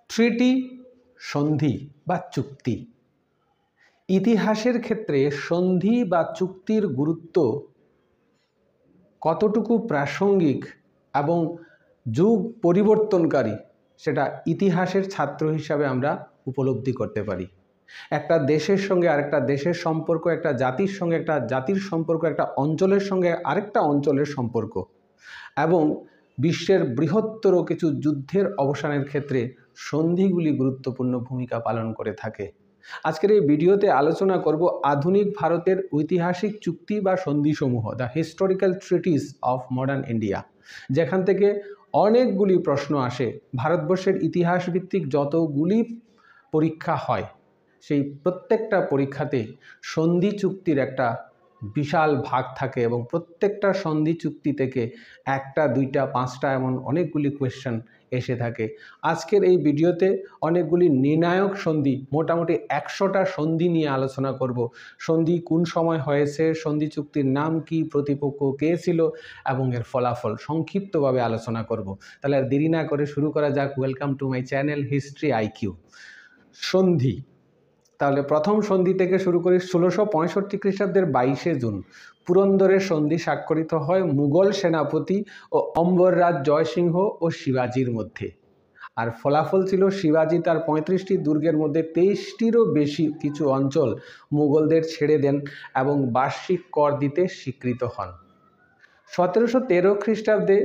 ট্রিটি সন্ধি বা চুক্তি। ইতিহাসের ক্ষেত্রে সন্ধি বা চুক্তির গুরুত্ব কতটুকু প্রাসঙ্গিক এবং যুগ পরিবর্তনকারী সেটা ইতিহাসের ছাত্র হিসাবে আমরা উপলব্ধি করতে পারি। একটা দেশের সঙ্গে আরেকটা দেশের সম্পর্ক, একটা জাতির সঙ্গে একটা জাতির সম্পর্ক, একটা অঞ্চলের সঙ্গে আরেকটা অঞ্চলের সম্পর্ক এবং বিশ্বের বৃহত্তর কিছু যুদ্ধের অবসানের ক্ষেত্রে সন্ধিগুলি গুরুত্বপূর্ণ ভূমিকা পালন করে থাকে। আজকের এই ভিডিওতে আলোচনা করব আধুনিক ভারতের ঐতিহাসিক চুক্তি বা সন্ধিসমূহ, the historical treaties of modern India, যেখান থেকে অনেকগুলি প্রশ্ন আসে। ভারতবর্ষের ইতিহাস ভিত্তিক যতগুলি পরীক্ষা হয় সেই প্রত্যেকটা পরীক্ষাতে সন্ধি চুক্তির একটা বিশাল ভাগ থাকে এবং প্রত্যেকটা সন্ধি চুক্তি থেকে একটা, দুইটা, পাঁচটা এমন অনেকগুলি কোয়েশ্চেন এসে থাকে। আজকের এই ভিডিওতে অনেকগুলি নির্ণায়ক সন্ধি, মোটামুটি 100টা সন্ধি নিয়ে আলোচনা করব। সন্ধি কোন সময় হয়েছে, সন্ধি চুক্তির নাম কি, প্রতিপক্ষ কে ছিল এবং এর ফলাফল সংক্ষিপ্তভাবে আলোচনা করব। তাহলে আর দেরি না করে শুরু করা যাক। Welcome to my channel history IQ. সন্ধি, তাহলে প্রথম সন্ধি থেকে শুরু করি। 1665 খ্রিস্টাব্দের 22শে জুন পুরন্দরের সন্ধি স্বাক্ষরিত হয় মুঘল সেনাপতি ও অম্বররাজ জয়সিংহ ও শিবাজির মধ্যে। আর ফলাফল ছিল শিবাজি তার 35টি দুর্গের মধ্যে 23টিরও বেশি কিছু অঞ্চল মুঘলদের ছেড়ে দেন এবং বার্ষিক কর দিতে স্বীকৃত হন। 1713 খ্রিস্টাব্দে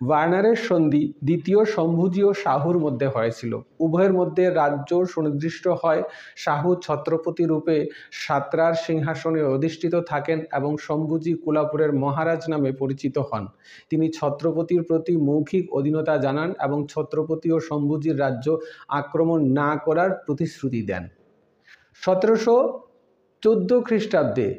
ওয়ার্নারের সন্ধি দ্বিতীয় সম্ভুজি ও শাহুর মধ্যে হয়েছিল। উভয়ের মধ্যে রাজ্য সুনির্দিষ্ট হয়। শাহু ছত্রপতি রূপে সাতরার সিংহাসনে অধিষ্ঠিত থাকেন এবং সম্ভুজি কোলাপুরের মহারাজ নামে পরিচিত হন। তিনি ছত্রপতির প্রতি মৌখিক অধীনতা জানান এবং ছত্রপতি ও সম্ভুজির রাজ্য আক্রমণ না করার প্রতিশ্রুতি দেন। 1714 খ্রিস্টাব্দে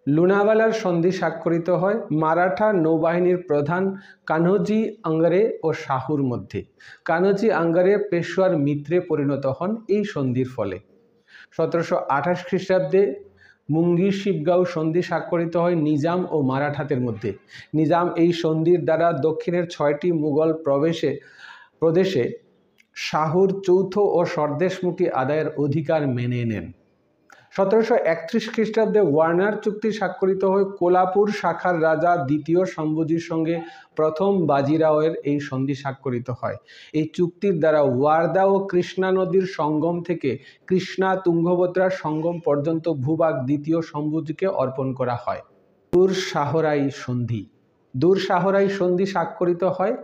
লোনাভালার সন্ধি স্বাক্ষরিত হয় মারাঠা নৌবাহিনীর প্রধান কানহজি আঙ্গারে ও শাহুর মধ্যে। কানহজি আঙ্গারে পেশোয়ার মিত্রে পরিণত হন এই সন্ধির ফলে। 1728 খ্রিস্টাব্দে মুঙ্গি শিবগাঁও সন্ধি স্বাক্ষরিত হয় নিজাম ও মারাঠাদের মধ্যে। নিজাম এই সন্ধির দ্বারা দক্ষিণের 6টি মুঘল প্রদেশে শাহুর চৌথ ও স্বদেশমুখী আদায়ের অধিকার মেনে নেন। 1731 খ্রিস্টাব্দে ওয়ার্নার চুক্তি স্বাক্ষরিত হয় কোলাপুর শাখার রাজা দ্বিতীয় সম্ভুজির সঙ্গে প্রথম বাজিরাওয়ের এই সন্ধি স্বাক্ষরিত হয়। এই চুক্তির দ্বারা ওয়ার্দা ও কৃষ্ণা নদীর সঙ্গম থেকে কৃষ্ণা তুঙ্গভদ্রার সঙ্গম পর্যন্ত ভূভাগ দ্বিতীয় সম্ভুজিকে অর্পণ করা হয়। দুরসাহরাই সন্ধি স্বাক্ষরিত হয়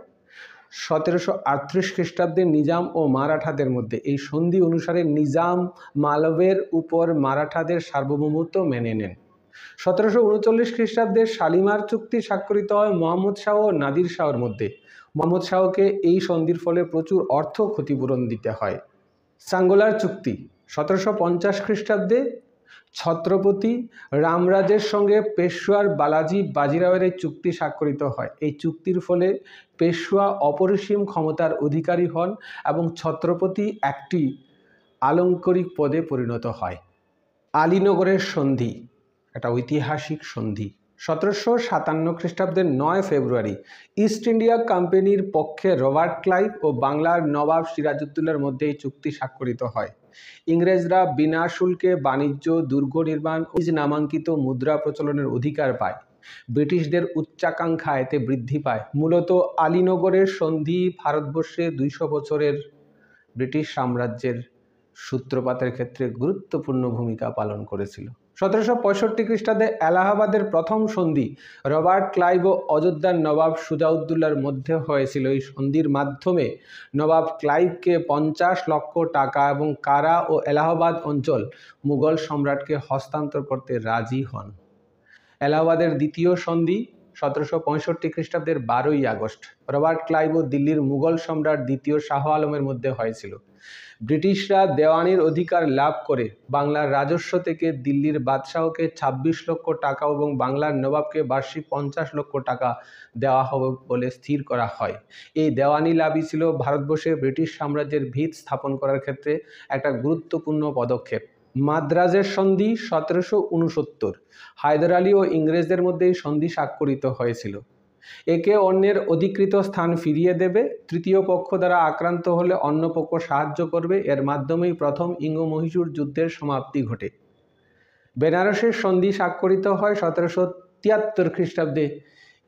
1738 খ্রিস্টাব্দে নিজাম ও মারাঠাদের মধ্যে। এই সন্ধি অনুসারে নিজাম মালবের উপর মারাঠাদের সার্বভৌমত্ব মেনে নেন। 1739 খ্রিস্টাব্দে শালিমার চুক্তি স্বাক্ষরিত হয় মোহাম্মদ শাহ ও নাদির শাহর মধ্যে। মোহাম্মদ শাহকে এই সন্ধির ফলে প্রচুর অর্থ ক্ষতিপূরণ দিতে হয়। সাঙ্গোলার চুক্তি 1750 খ্রিস্টাব্দে ছত্রপতি রামরাজের সঙ্গে পেশোয়ার বালাজি বাজিরাওয়ের এই চুক্তি স্বাক্ষরিত হয়। এই চুক্তির ফলে পেশোয়া অপরিসীম ক্ষমতার অধিকারী হন এবং ছত্রপতি একটি আলংকারিক পদে পরিণত হয়। আলীনগরের সন্ধি, একটা ঐতিহাসিক সন্ধি। 1757 খ্রিস্টাব্দের 9 ফেব্রুয়ারি ইস্ট ইন্ডিয়া কোম্পানির পক্ষে রবার্ট ক্লাইভ ও বাংলার নবাব সিরাজউদ্দৌলার মধ্যে এই চুক্তি স্বাক্ষরিত হয়। ইংরেজরা বিনা শুল্কে বাণিজ্য, দুর্গ নির্মাণ ও নামাঙ্কিত মুদ্রা প্রচলনের অধিকার পায়। ব্রিটিশদের উচ্চাকাঙ্ক্ষা এতে বৃদ্ধি পায়। মূলত আলীনগরের সন্ধি ভারতবর্ষে 200 বছরের ব্রিটিশ সাম্রাজ্যের সূত্রপাতের ক্ষেত্রে গুরুত্বপূর্ণ ভূমিকা পালন করেছিল। 1765 খ্রিস্টাব্দে এলাহাবাদের প্রথম সন্ধি রবার্ট ক্লাইভ ও অযোধ্যার নবাব সুজাউদ্দৌলার মধ্যে হয়েছিল। এই সন্ধির মাধ্যমে নবাব ক্লাইভকে 50 লক্ষ টাকা এবং কারা ও এলাহাবাদ অঞ্চল মুঘল সম্রাটকে হস্তান্তর করতে রাজি হন। এলাহাবাদের দ্বিতীয় সন্ধি 1765 খ্রিস্টাব্দের 12ই আগস্ট রবার্ট ক্লাইভ ও দিল্লির মুঘল সম্রাট দ্বিতীয় শাহ আলমের মধ্যে হয়েছিল। ব্রিটিশরা দেওয়ানির অধিকার লাভ করে বাংলার রাজস্ব থেকে দিল্লির বাদশাহকে 26 লক্ষ টাকা এবং বাংলার নবাবকে বার্ষিক 50 লক্ষ টাকা দেওয়া হবে বলে স্থির করা হয়। এই দেওয়ানি লাভই ছিল ভারতবর্ষে ব্রিটিশ সাম্রাজ্যের ভিত স্থাপন করার ক্ষেত্রে একটা গুরুত্বপূর্ণ পদক্ষেপ। মাদ্রাজের সন্ধি 1769 হায়দার আলী ও ইংরেজদের মধ্যে এই সন্ধি স্বাক্ষরিত হয়েছিল। একে অন্যের অধিকৃত স্থান ফিরিয়ে দেবে, তৃতীয় পক্ষ দ্বারা আক্রান্ত হলে অন্য পক্ষ সাহায্য করবে। এর মাধ্যমেই প্রথম ইঙ্গ-মহীশূর যুদ্ধের সমাপ্তি ঘটে। বেনারসের সন্ধি স্বাক্ষরিত হয় 1773 খ্রিস্টাব্দে।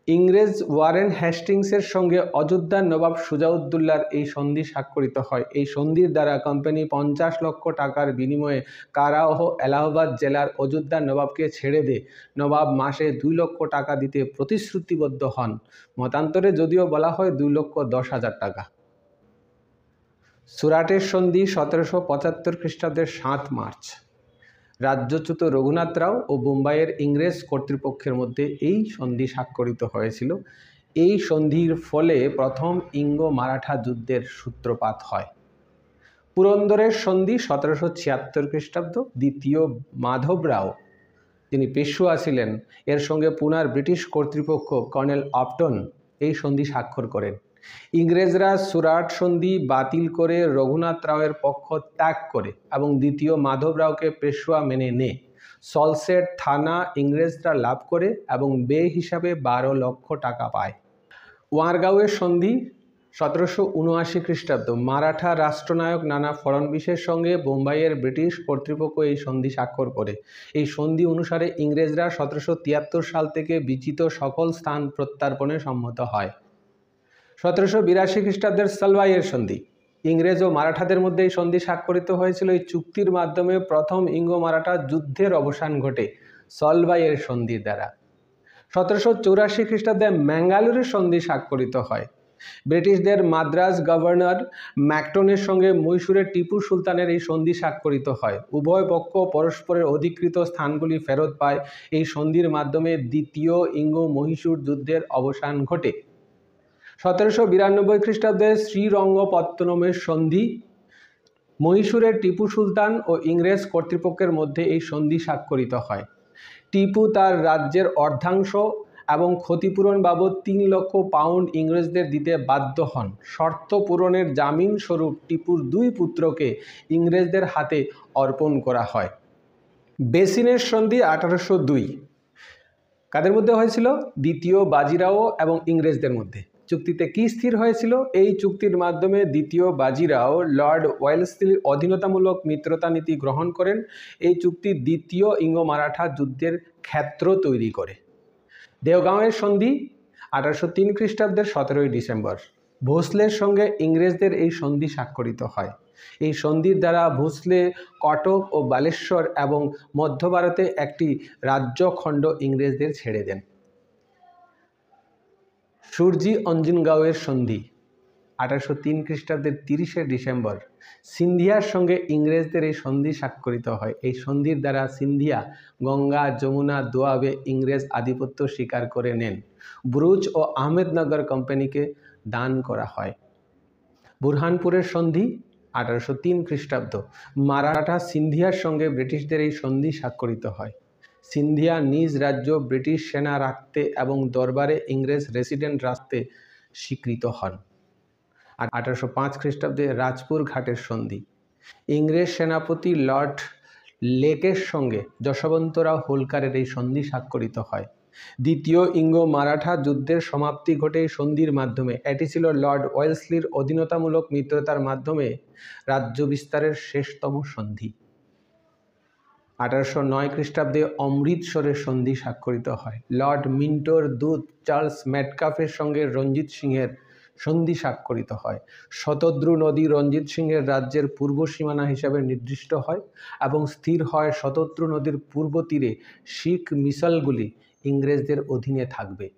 ইংরেজ ওয়ারেন হেস্টিংসের সঙ্গে অযোধ্যার নবাব সুজাউদ্দৌলার এই সন্ধি স্বাক্ষরিত হয়। এই সন্ধির দ্বারা কোম্পানি 50 লক্ষ টাকার বিনিময়ে কারা ও এলাহাবাদ জেলার অযোধ্যার নবাবকে ছেড়ে দেয়। নবাব মাসে 2 লক্ষ টাকা দিতে প্রতিশ্রুতিবদ্ধ হন। মতান্তরে যদিও বলা হয় 2,10,000 টাকা। সুরাটের সন্ধি 1775 খ্রিস্টাব্দের 7 মার্চ। রাজ্যচ্যুত রঘুনাথ রাও ও বোম্বাইয়ের ইংরেজ কর্তৃপক্ষের মধ্যে এই সন্ধি স্বাক্ষরিত হয়েছিল। এই সন্ধির ফলে প্রথম ইঙ্গ-মারাঠা যুদ্ধের সূত্রপাত হয়। পুরন্দরের সন্ধি 1776 খ্রিস্টাব্দ। দ্বিতীয় মাধব রাও, যিনি পেশোয়া ছিলেন, এর সঙ্গে পুনার ব্রিটিশ কর্তৃপক্ষ কর্নেল অপটন এই সন্ধি স্বাক্ষর করেন। ইংরেজরা সুরাট সন্ধি বাতিল করে রঘুনাথ রাওয়ের পক্ষ ত্যাগ করে এবং দ্বিতীয় মাধব রাওকে পেশোয়া মেনে নেয়। সলসেট থানা ইংরেজরা লাভ করে এবং বে হিসাবে 12 লক্ষ টাকা পায়। ওয়ারগাঁওয়ের সন্ধি 1779 খ্রিস্টাব্দ। মারাঠা রাষ্ট্রনায়ক নানা ফড়নবিসের সঙ্গে বোম্বাইয়ের ব্রিটিশ কর্তৃপক্ষ এই সন্ধি স্বাক্ষর করে। এই সন্ধি অনুসারে ইংরেজরা 1773 সাল থেকে বিজিত সকল স্থান প্রত্যার্পণে সম্মত হয়। 1782 খ্রিস্টাব্দের সলবাইয়ের সন্ধি। ইংরেজ ও মারাঠাদের মধ্যে এই সন্ধি স্বাক্ষরিত হয়েছিল। এই চুক্তির মাধ্যমে প্রথম ইঙ্গ-মারাঠা যুদ্ধের অবসান ঘটে সলবাইয়ের সন্ধির দ্বারা। 1784 খ্রিস্টাব্দে ম্যাঙ্গালোরের সন্ধি স্বাক্ষরিত হয়। ব্রিটিশদের মাদ্রাজ গভর্নর ম্যাকটনের সঙ্গে মহীশূরের টিপু সুলতানের এই সন্ধি স্বাক্ষরিত হয়। উভয় পক্ষ পরস্পরের অধিকৃত স্থানগুলি ফেরত পায়। এই সন্ধির মাধ্যমে দ্বিতীয় ইঙ্গ-মহীশূর যুদ্ধের অবসান ঘটে। 1792 খ্রিস্টাব্দে শ্রীরঙ্গপত্তনমের সন্ধি। মহীশূরের টিপু সুলতান ও ইংরেজ কর্তৃপক্ষের মধ্যে এই সন্ধি স্বাক্ষরিত হয়। টিপু তার রাজ্যের অর্ধাংশ এবং ক্ষতিপূরণ বাবদ 3 লক্ষ পাউন্ড ইংরেজদের দিতে বাধ্য হন। শর্ত পূরণের জামিন স্বরূপ টিপুর 2 পুত্রকে ইংরেজদের হাতে অর্পণ করা হয়। বেসিনের সন্ধি 1802। কাদের মধ্যে হয়েছিল? দ্বিতীয় বাজিরাও এবং ইংরেজদের মধ্যে। চুক্তিতে কি স্থির হয়েছিল? এই চুক্তির মাধ্যমে দ্বিতীয় বাজিরাও লর্ড ওয়েলসলির অধীনতামূলক মিত্রতা নীতি গ্রহণ করেন। এই চুক্তি দ্বিতীয় ইঙ্গ-মারাঠা যুদ্ধের ক্ষেত্র তৈরি করে। দেওগাঁওয়ের সন্ধি 1803 খ্রিস্টাব্দের 17 ডিসেম্বর। ভোসলের সঙ্গে ইংরেজদের এই সন্ধি স্বাক্ষরিত হয়। এই সন্ধির দ্বারা ভোসলে কটক ও বালেশ্বর এবং মধ্য ভারতে একটি রাজ্যখণ্ড ইংরেজদের ছেড়ে দেন। সুরজি অঞ্জনগাঁওয়ের সন্ধি 1803 খ্রিস্টাব্দের 30 ডিসেম্বর। সিন্ধিয়ার সঙ্গে ইংরেজদের এই সন্ধি স্বাক্ষরিত হয়। এই সন্ধির দ্বারা সিন্ধিয়া গঙ্গা, যমুনা, দোয়াবে ইংরেজ আধিপত্য স্বীকার করে নেন। বুরুজ ও আহমেদনগর কোম্পানিকে দান করা হয়। বুরহানপুরের সন্ধি 1803 খ্রিস্টাব্দ। মারাঠা সিন্ধিয়ার সঙ্গে ব্রিটিশদের এই সন্ধি স্বাক্ষরিত হয়। সিন্ধিয়া নিজ রাজ্য ব্রিটিশ সেনা রাখতে এবং দরবারে ইংরেজ রেসিডেন্ট রাখতে স্বীকৃত হন। 1805 খ্রিস্টাব্দে রাজপুর ঘাটের সন্ধি। ইংরেজ সেনাপতি লর্ড লেকের সঙ্গে যশবন্তরাও হোলকারের এই সন্ধি স্বাক্ষরিত হয়। দ্বিতীয় ইঙ্গ-মারাঠা যুদ্ধের সমাপ্তি ঘটে এই সন্ধির মাধ্যমে। এটি ছিল লর্ড ওয়েলসলির অধীনতামূলক মিত্রতার মাধ্যমে রাজ্য বিস্তারের শেষতম সন্ধি। 1809 খ্রিস্টাব্দে অমৃতসরের সন্ধি স্বাক্ষরিত হয়। লর্ড মিন্টোর দূত চার্লস মেটকাফের সঙ্গে রঞ্জিত সিংহের সন্ধি স্বাক্ষরিত হয়। শতদ্রু নদী রঞ্জিত সিংহের রাজ্যের পূর্ব সীমানা হিসাবে নির্দিষ্ট হয় এবং স্থির হয় শতদ্রু নদীর পূর্ব তীরে শিখ মিসলগুলি ইংরেজদের অধীনে থাকবে।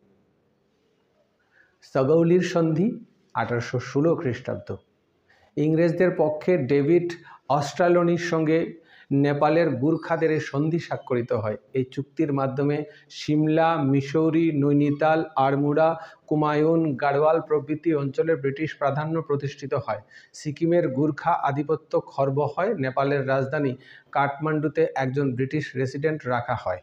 সগৌলির সন্ধি 1816 খ্রিস্টাব্দ। ইংরেজদের পক্ষে ডেভিড অস্ট্রালনির সঙ্গে নেপালের গুর্খাদের এই সন্ধি স্বাক্ষরিত হয়। এই চুক্তির মাধ্যমে সিমলা, মিসৌরি, নৈনিতাল, আড়মুড়া, কুমায়ুন, গাড়ওয়াল প্রভৃতি অঞ্চলে ব্রিটিশ প্রাধান্য প্রতিষ্ঠিত হয়। সিকিমের গুর্খা আধিপত্য খর্ব হয়। নেপালের রাজধানী কাঠমান্ডুতে একজন ব্রিটিশ রেসিডেন্ট রাখা হয়।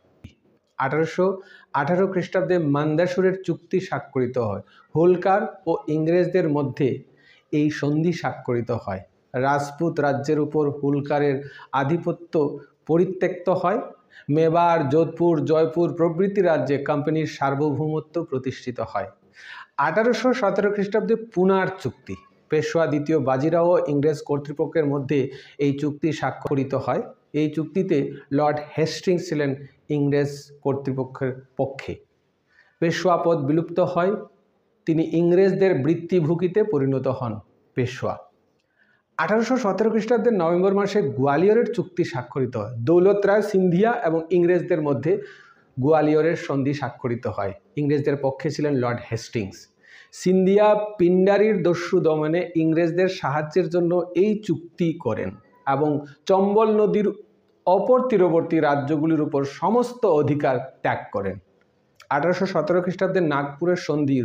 1818 খ্রিস্টাব্দে মান্দাসুরের চুক্তি স্বাক্ষরিত হয়। হোলকার ও ইংরেজদের মধ্যে এই সন্ধি স্বাক্ষরিত হয়। রাজপুত রাজ্যের উপর হোলকারের আধিপত্য পরিত্যক্ত হয়। মেবার, যোধপুর, জয়পুর প্রভৃতি রাজ্যে কোম্পানির সার্বভৌমত্ব প্রতিষ্ঠিত হয়। 1817 খ্রিস্টাব্দে পুনার চুক্তি, পেশোয়া দ্বিতীয় বাজিরাও ও ইংরেজ কর্তৃপক্ষের মধ্যে এই চুক্তি স্বাক্ষরিত হয়। এই চুক্তিতে লর্ড হেস্টিংস ছিলেন ইংরেজ কর্তৃপক্ষের পক্ষে। পেশোয়া পদ বিলুপ্ত হয়, তিনি ইংরেজদের বৃত্তিভূকিতে পরিণত হন পেশোয়া। 1817 খ্রিস্টাব্দের নভেম্বর মাসে গোয়ালিয়রের চুক্তি স্বাক্ষরিত হয়। দৌলত রায় সিন্ধিয়া এবং ইংরেজদের মধ্যে গোয়ালিয়রের সন্ধি স্বাক্ষরিত হয়। ইংরেজদের পক্ষে ছিলেন লর্ড হেস্টিংস। সিন্ধিয়া পিন্ডারির দস্যু দমনে ইংরেজদের সাহায্যের জন্য এই চুক্তি করেন এবং চম্বল নদীর অপর তীরবর্তী রাজ্যগুলির উপর সমস্ত অধিকার ত্যাগ করেন। 1817 খ্রিস্টাব্দের নাগপুরের সন্ধি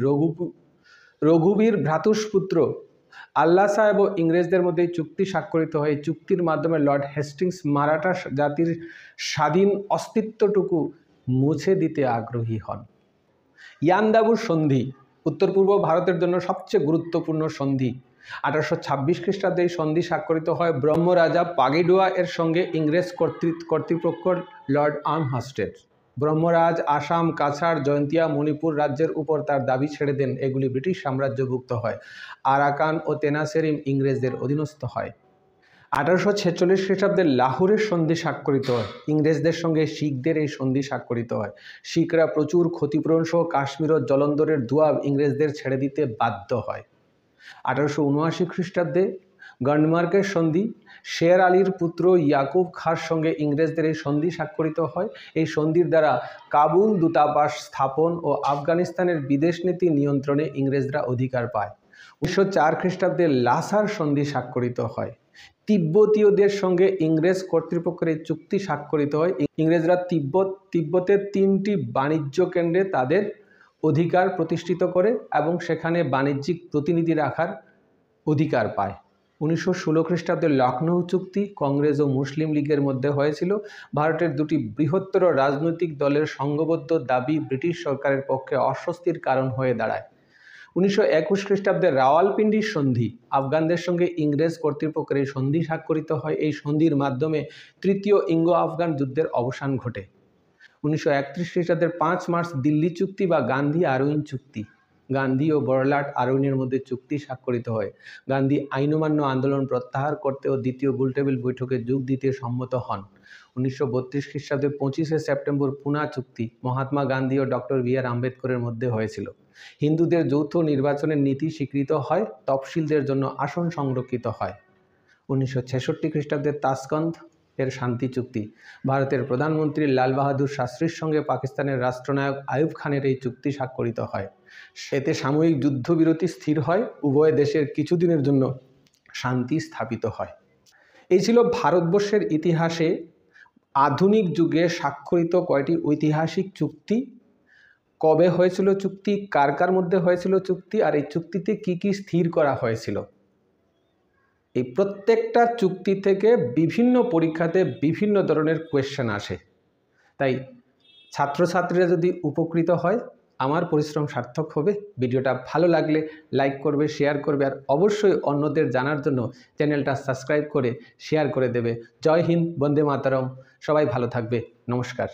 রঘুবীর ভ্রাতুষ্পুত্র আল্লাহ সাহেব ও ইংরেজদের মধ্যে এই চুক্তি স্বাক্ষরিত হয়। এই চুক্তির মাধ্যমে লর্ড হেস্টিংস মারাঠা জাতির স্বাধীন অস্তিত্বটুকু মুছে দিতে আগ্রহী হন। ইয়ান্দাবুর সন্ধি উত্তর পূর্ব ভারতের জন্য সবচেয়ে গুরুত্বপূর্ণ সন্ধি। 1826 খ্রিস্টাব্দে এই সন্ধি স্বাক্ষরিত হয় ব্রহ্মরাজা পাগেডুয়া এর সঙ্গে ইংরেজ কর্তৃপক্ষ লর্ড আমহার্স্টের। ব্রহ্মরাজ আসাম, কাছাড়, জয়ন্তিয়া, মণিপুর রাজ্যের উপর তার দাবি ছেড়ে দেন। এগুলি ব্রিটিশ সাম্রাজ্যভুক্ত হয়। আরাকান ও তেনাসেরিম ইংরেজদের অধীনস্থ হয়। 1846 খ্রিস্টাব্দে লাহোরের সন্ধি স্বাক্ষরিত হয়। ইংরেজদের সঙ্গে শিখদের এই সন্ধি স্বাক্ষরিত হয়। শিখরা প্রচুর ক্ষতিপূরণ সহ কাশ্মীর ও জলন্ধরের দুয়াব ইংরেজদের ছেড়ে দিতে বাধ্য হয়। 1879 খ্রিস্টাব্দে গন্ডমার্কের সন্ধি, শের আলীর পুত্র ইয়াকুব খাঁর সঙ্গে ইংরেজদের এই সন্ধি স্বাক্ষরিত হয়। এই সন্ধির দ্বারা কাবুল দূতাবাস স্থাপন ও আফগানিস্তানের বিদেশ নীতি নিয়ন্ত্রণে ইংরেজরা অধিকার পায়। 1904 খ্রিস্টাব্দে লাসার সন্ধি স্বাক্ষরিত হয়। তিব্বতীয়দের সঙ্গে ইংরেজ কর্তৃপক্ষের এই চুক্তি স্বাক্ষরিত হয়। ইংরেজরা তিব্বতের 3টি বাণিজ্য কেন্দ্রে তাদের অধিকার প্রতিষ্ঠিত করে এবং সেখানে বাণিজ্যিক প্রতিনিধি রাখার অধিকার পায়। 1916 খ্রিস্টাব্দে লখনৌ চুক্তি কংগ্রেস ও মুসলিম লীগের মধ্যে হয়েছিল। ভারতের দুটি বৃহত্তর রাজনৈতিক দলের সংঘবদ্ধ দাবি ব্রিটিশ সরকারের পক্ষে অস্বস্তির কারণ হয়ে দাঁড়ায়। 1921 খ্রিস্টাব্দে রাওয়ালপিন্ডির সন্ধি, আফগানদের সঙ্গে ইংরেজ কর্তৃপক্ষের এই সন্ধি স্বাক্ষরিত হয়। এই সন্ধির মাধ্যমে তৃতীয় ইঙ্গো আফগান যুদ্ধের অবসান ঘটে। 1931 খ্রিস্টাব্দের 5 মার্চ দিল্লি চুক্তি বা গান্ধী আরউইন চুক্তি, গান্ধী ও বড়লাট আরউইনের মধ্যে চুক্তি স্বাক্ষরিত হয়। গান্ধী আইন অমান্য আন্দোলন প্রত্যাহার করতে ও দ্বিতীয় গোলটেবিল বৈঠকে যোগ দিতে সম্মত হন। 1932 খ্রিস্টাব্দের 25 সেপ্টেম্বর পুনা চুক্তি মহাত্মা গান্ধী ও ডক্টর বি আর আম্বেদকরের মধ্যে হয়েছিল। হিন্দুদের যৌথ নির্বাচনের নীতি স্বীকৃত হয়, তফসিলদের জন্য আসন সংরক্ষিত হয়। 1966 খ্রিস্টাব্দের তাসকন্দ এর শান্তি চুক্তি, ভারতের প্রধানমন্ত্রী লাল বাহাদুর শাস্ত্রীর সঙ্গে পাকিস্তানের রাষ্ট্রনায়ক আইয়ুব খানের এই চুক্তি স্বাক্ষরিত হয়। এতে সাময়িক যুদ্ধবিরতি স্থির হয়, উভয় দেশের কিছুদিনের জন্য শান্তি স্থাপিত হয়। এই ছিল ভারতবর্ষের ইতিহাসে আধুনিক যুগে স্বাক্ষরিত কয়টি ঐতিহাসিক চুক্তি, কবে হয়েছিল চুক্তি, কার কার মধ্যে হয়েছিল চুক্তি, আর এই চুক্তিতে কি কি স্থির করা হয়েছিল। এই প্রত্যেকটা চুক্তি থেকে বিভিন্ন পরীক্ষাতে বিভিন্ন ধরনের কোয়েশ্চেন আসে। তাই ছাত্রছাত্রীরা যদি উপকৃত হয়, আমার পরিশ্রম সার্থক হবে। ভিডিওটা ভালো লাগলে লাইক করবে, শেয়ার করবে, আর অবশ্যই অন্যদের জানার জন্য চ্যানেলটা সাবস্ক্রাইব করে শেয়ার করে দেবে। জয় হিন্দ, বন্দে মাতরম। সবাই ভালো থাকবে। নমস্কার।